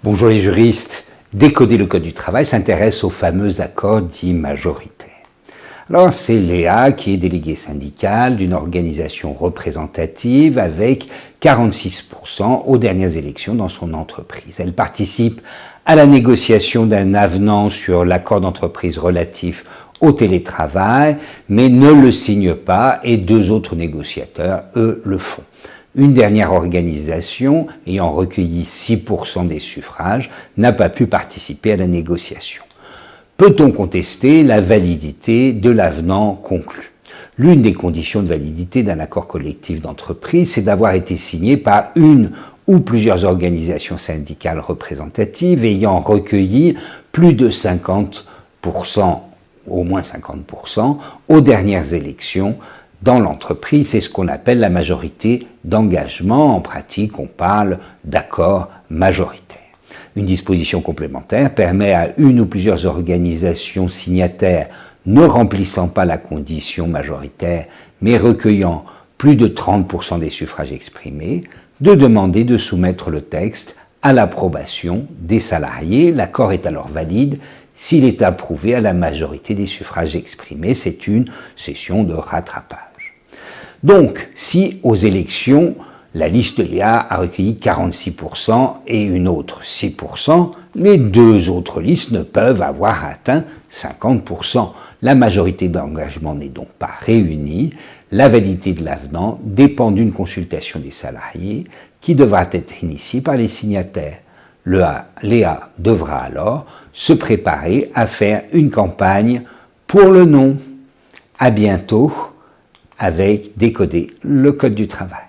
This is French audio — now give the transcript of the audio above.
Bonjour les juristes, décoder le code du travail s'intéresse aux fameux accords dits majoritaires. Alors c'est Léa qui est déléguée syndicale d'une organisation représentative avec 46% aux dernières élections dans son entreprise. Elle participe à la négociation d'un avenant sur l'accord d'entreprise relatif au télétravail, mais ne le signe pas et deux autres négociateurs, eux, le font. Une dernière organisation, ayant recueilli 6% des suffrages, n'a pas pu participer à la négociation. Peut-on contester la validité de l'avenant conclu? L'une des conditions de validité d'un accord collectif d'entreprise, c'est d'avoir été signé par une ou plusieurs organisations syndicales représentatives ayant recueilli plus de 50%, au moins 50%, aux dernières élections dans l'entreprise. C'est ce qu'on appelle la majorité d'engagement. En pratique, on parle d'accord majoritaire. Une disposition complémentaire permet à une ou plusieurs organisations signataires ne remplissant pas la condition majoritaire, mais recueillant plus de 30% des suffrages exprimés, de demander de soumettre le texte à l'approbation des salariés. L'accord est alors valide s'il est approuvé à la majorité des suffrages exprimés. C'est une session de rattrapage. Donc, si aux élections, la liste Léa a recueilli 46% et une autre 6%, les deux autres listes ne peuvent avoir atteint 50%. La majorité d'engagement n'est donc pas réunie. La validité de l'avenant dépend d'une consultation des salariés qui devra être initiée par les signataires. Léa devra alors se préparer à faire une campagne pour le non. À bientôt avec Décoder le code du travail.